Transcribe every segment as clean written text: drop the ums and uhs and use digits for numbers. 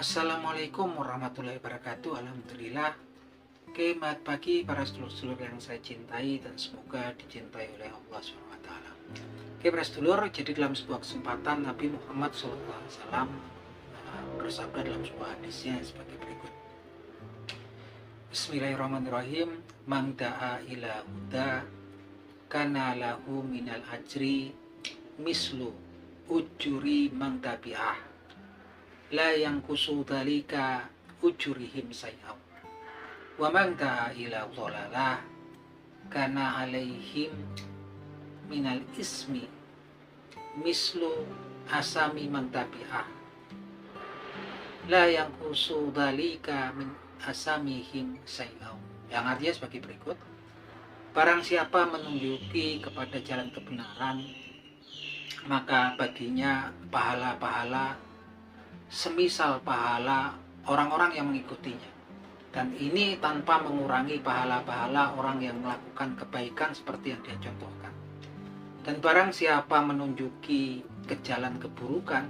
Assalamualaikum warahmatullahi wabarakatuh. Alhamdulillah. Oke, selamat pagi para sedulur-sedulur yang saya cintai dan semoga dicintai oleh Allah SWT. Oke, para sedulur, jadi dalam sebuah kesempatan Nabi Muhammad SAW bersabda dalam sebuah hadisnya sebagai berikut. Bismillahirrahmanirrahim. Man da'a ila huda kana lahu minal ajri mislu ujuri man tabi'ah la yang kusudalika ujurihim say'aw wa man da'a ila dhalalah kana alaihim minal ismi mislu asami man tabi'ah la yang kusudalika min asamihim say'aw. Yang artinya sebagai berikut: barang siapa menunjuki kepada jalan kebenaran, maka baginya pahala-pahala semisal pahala orang-orang yang mengikutinya, dan ini tanpa mengurangi pahala-pahala orang yang melakukan kebaikan seperti yang dia contohkan. Dan barang siapa menunjuki ke jalan keburukan,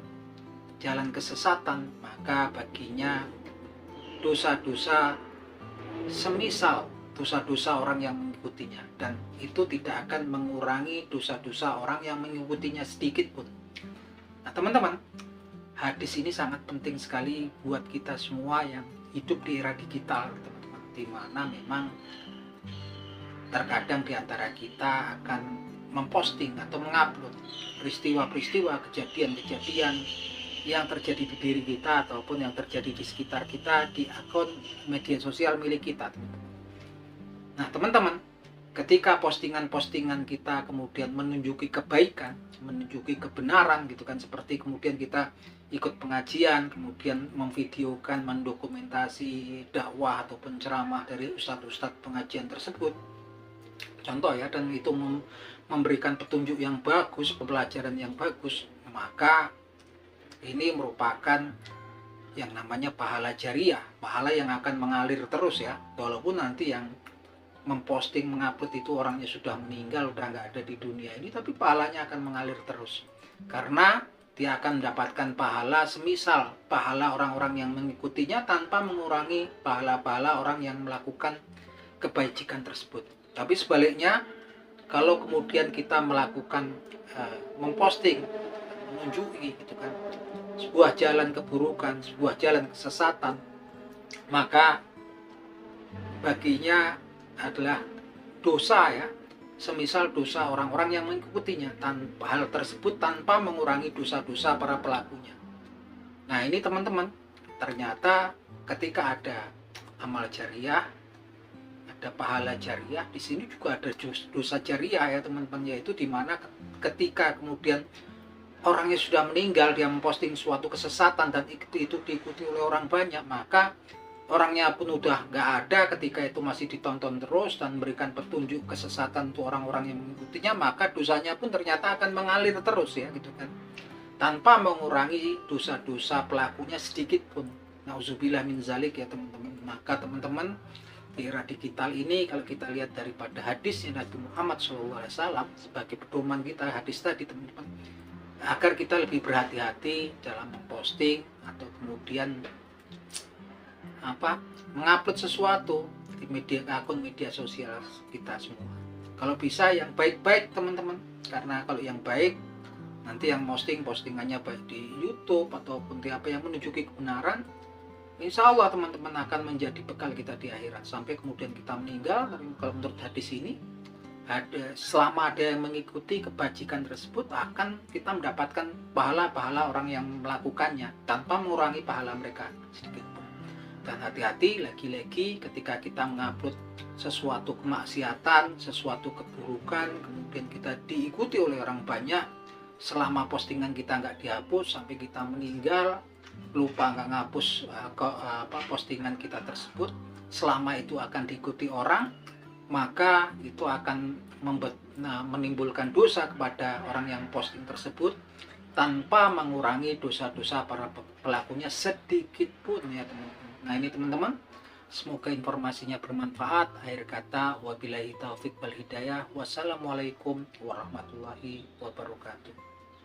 jalan kesesatan, maka baginya dosa-dosa semisal dosa-dosa orang yang mengikutinya, dan itu tidak akan mengurangi dosa-dosa orang yang mengikutinya sedikit pun. Nah teman-teman, hadis ini sangat penting sekali buat kita semua yang hidup di era digital, teman-teman, di mana memang terkadang di antara kita akan memposting atau mengupload peristiwa-peristiwa, kejadian-kejadian yang terjadi di diri kita ataupun yang terjadi di sekitar kita di akun media sosial milik kita, teman-teman. Nah teman-teman, ketika postingan-postingan kita kemudian menunjuki kebaikan, menunjuki kebenaran gitu kan, seperti kemudian kita ikut pengajian, kemudian memvideokan, mendokumentasi dakwah atau penceramah dari ustadz-ustadz pengajian tersebut, contoh ya, dan itu memberikan petunjuk yang bagus, pembelajaran yang bagus, maka ini merupakan yang namanya pahala jariah, pahala yang akan mengalir terus ya, walaupun nanti yang memposting, mengupload itu orangnya sudah meninggal, udah nggak ada di dunia ini, tapi pahalanya akan mengalir terus, karena dia akan mendapatkan pahala semisal pahala orang-orang yang mengikutinya tanpa mengurangi pahala-pahala orang yang melakukan kebajikan tersebut. Tapi sebaliknya, kalau kemudian kita melakukan memposting, menunjuki gitu kan, sebuah jalan keburukan, sebuah jalan kesesatan, maka baginya adalah dosa ya, semisal dosa orang-orang yang mengikutinya, tanpa hal tersebut tanpa mengurangi dosa-dosa para pelakunya. Nah ini teman-teman, ternyata ketika ada amal jariah, ada pahala jariah, di sini juga ada dosa jariah ya teman-teman, yaitu dimana ketika kemudian orangnya sudah meninggal, dia memposting suatu kesesatan dan itu diikuti oleh orang banyak, maka orangnya pun udah nggak ada ketika itu masih ditonton terus dan memberikan petunjuk kesesatan untuk orang-orang yang mengikutinya, maka dosanya pun ternyata akan mengalir terus ya gitu kan, tanpa mengurangi dosa-dosa pelakunya sedikit pun. Nauzubillah min zalik ya teman-teman. Maka teman-teman, di era digital ini kalau kita lihat daripada hadisnya Nabi Muhammad SAW sebagai pedoman kita, hadis tadi teman-teman, agar kita lebih berhati-hati dalam memposting atau kemudian mengupload sesuatu di akun media sosial kita semua. Kalau bisa yang baik-baik teman-teman, karena kalau yang baik nanti yang postingannya baik di YouTube ataupun di apa yang menunjuki kebenaran, insya Allah teman-teman akan menjadi bekal kita di akhirat sampai kemudian kita meninggal. Tapi kalau menurut hadis ini, selama ada yang mengikuti kebajikan tersebut, akan kita mendapatkan pahala-pahala orang yang melakukannya tanpa mengurangi pahala mereka sedikit pun. Dan hati-hati lagi-lagi ketika kita mengupload sesuatu kemaksiatan, sesuatu keburukan, kemudian kita diikuti oleh orang banyak, selama postingan kita nggak dihapus sampai kita meninggal, lupa nggak ngapus postingan kita tersebut, selama itu akan diikuti orang, maka itu akan menimbulkan dosa kepada orang yang posting tersebut tanpa mengurangi dosa-dosa para pelakunya sedikit pun ya teman-teman. Nah ini teman-teman, semoga informasinya bermanfaat. Akhir kata, wabillahi taufiq wal hidayah. Wassalamualaikum warahmatullahi wabarakatuh.